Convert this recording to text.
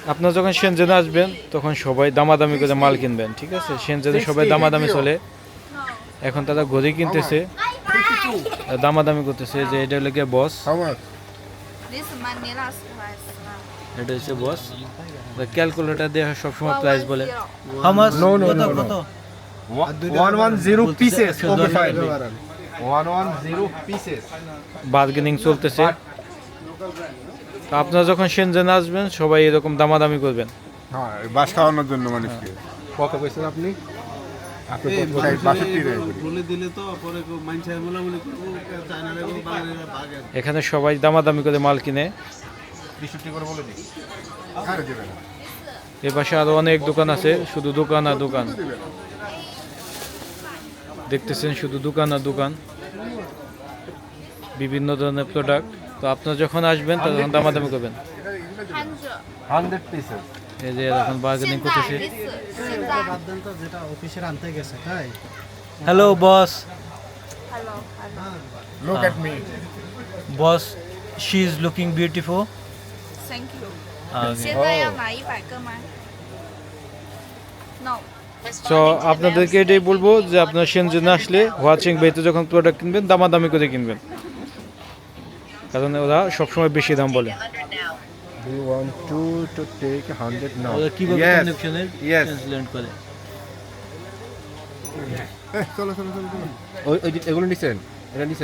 আপনারা যখন শেনজেনে আসবেন তখন সবাই দামাদামি করে মাল কিনবেন, ঠিক আছে? শেনজেনে সবাই দামাদামি চলে। এখন তারা ঘড়ি কিনতেছে, দামাদামি করতেছে যে এটা হলো গিয়ে বস, How much? This Manila's price. এটা হচ্ছে বস। ক্যালকুলেটর দিয়ে সবসময় প্রাইস বলে। 110. How much? No, no, কত, no, no. কত? 110 pieces. Okay, fine. Fine. 110 pieces. Bargaining চলতেছে। তো আপনারা যখন শেনজেনে আসবেন সবাই এরকম দামাদামি করবেন। হ্যাঁ, বাস খাওয়ানোর জন্য মানুষকে। কত কইছেন আপনি? আপনি কত কইছেন? 62 টাকা করে। বলে দিলে তো পরে মাইনছে বলে করবো চায়নারে বাঙালিরা ভাগে এখানে সবাই দামাদামি করে মাল কিনে। 62 করে বলে দিই। আরে দিবেন না। এ পাশে আরো অনেক দোকান আছে, শুধু দোকান আর দোকান। দেখতেছেন শুধু দোকান আর দোকান, বিভিন্ন ধরনের প্রোডাক্ট। তো আপনারা যখন আসবেন তখন দামাদামি করবেন। 100. 100 pieces. এই যে এখন বার্গেনিং 现 করতেছে।在 this 现在 বাদ দেন তো, যেটা অফিসের আনতে গেছে তাই। Hello boss, hello hello. Look at me. Boss, she is looking beautiful. Thank you. Okay. 现在要买100个吗 ？No. তো আপনাদেরকে এটাই বলবো যে আপনারা শেনজেনে আসলে ওয়াচিং বেতে যখন প্রোডাক্ট কিনবেন দামাদামি করে কিনবেন, কারণ ওরা সবসময় বেশি দাম বলে। Do you want to take 100 now? ওরা কিভাবে Yes. কানেকশনের Yes. ট্রান্সলেট করে। চলো চলো চলো চলো। ওই এগুলো নিছেন? এটা নিছেন?